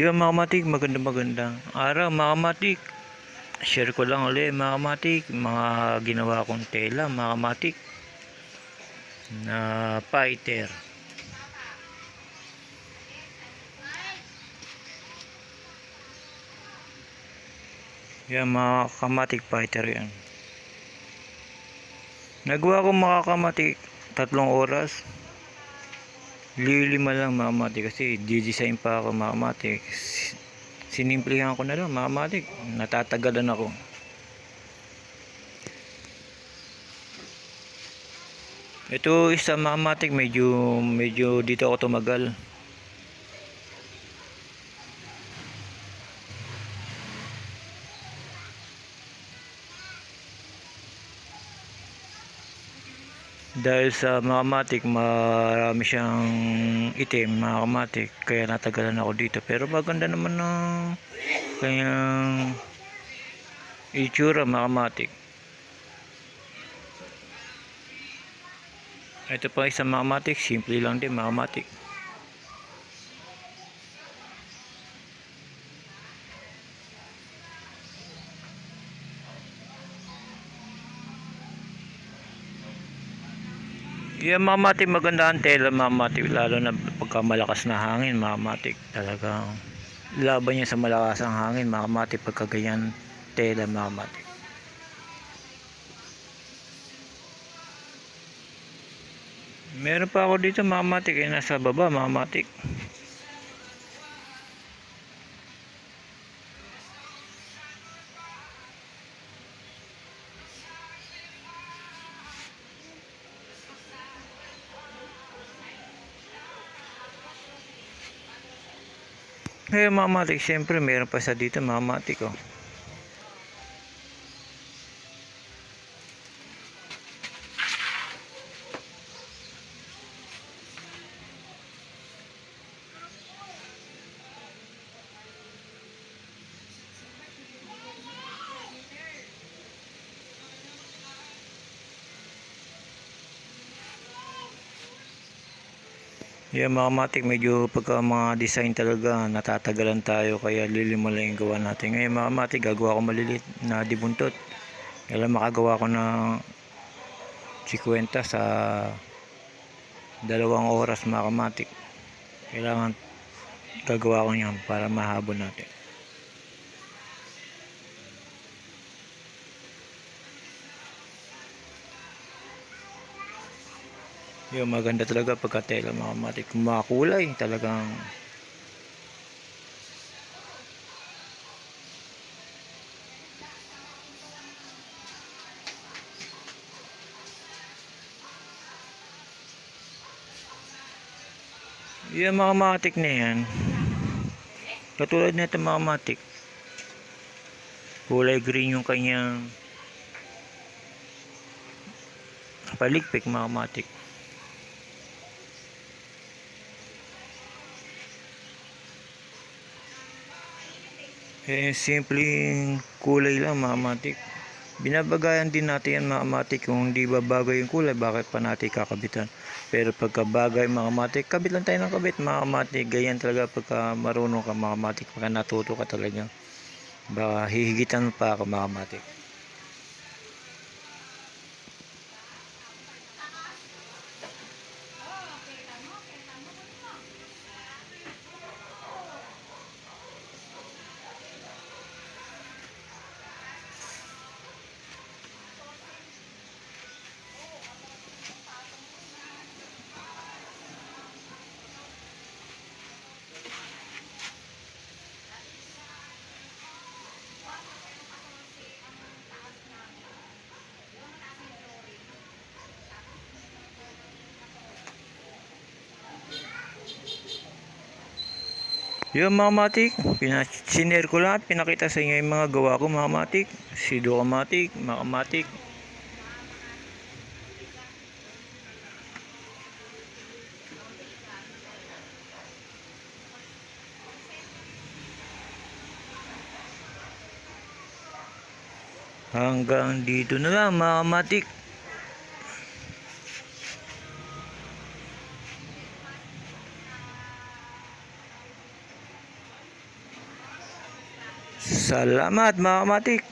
Yung mga kamatik, magandang araw mga kamatik. Share ko lang ulit mga kamatik, mga ginawa kong tela mga kamatik na fighter. Yan mga kamatik, fighter yan. Nagawa ko mga kamatik 3 oras. Lilima lang mga kamatik kasi di-design pa ako mga kamatik. Sinimplihan ko na lang mga kamatik, natatagalan ako. Ito isa mga kamatik, medyo dito ako tumagal. Dahil sa mga kamatik, marami siyang itim mga kamatik, kaya natagalan ako dito. Pero maganda naman ng kanyang itsura mga kamatik. Ito pa isang mga kamatik, simple lang din mga kamatik. Yan mga kamatik, maganda ang tela mga kamatik, lalo na pagka malakas na hangin mga kamatik. Talagang laban niya sa malakas ang hangin mga kamatik pagka ganyan tela mga kamatik. Meron pa ako dito mga kamatik, ay nasa baba mga kamatik. Ngayon mga kamatik, syempre meron pa sa dito mga kamatik oh. Yan mga kamatik, medyo pagka mga design talaga natatagalan tayo, kaya lilima lang yung gawa natin. Ngayon mga kamatik, gagawa ko malilit na dibuntot. Kailan makagawa ko ng 50 sa 2 oras mga kamatik. Kailangan gagawa ko yan para mahabol natin. Yung maganda talaga pagka tela mga kamatik, mga kulay talagang yung mga kamatik na yan, katulad na ito mga kamatik, kulay green yung kanyang paligpik mga kamatik. Simpleng kulay lang mga kamatik. Binabagayan din natin yan mga kamatik. Kung hindi babagay yung kulay, bakit pa natin kakabitan? Pero pagka bagay mga kamatik, kabit lang tayo ng kabit mga kamatik. Ganyan talaga pagka marunong ka mga kamatik, pagka natuto ka talaga, baka hihigitan pa ako mga kamatik. Yung mga kamatik, sinare ko lahat, pinakita sa inyo yung mga gawa ko mga kamatik. Sido kamatik, mga kamatik. Hanggang dito na lang mga kamatik. Salamat mga kamatik.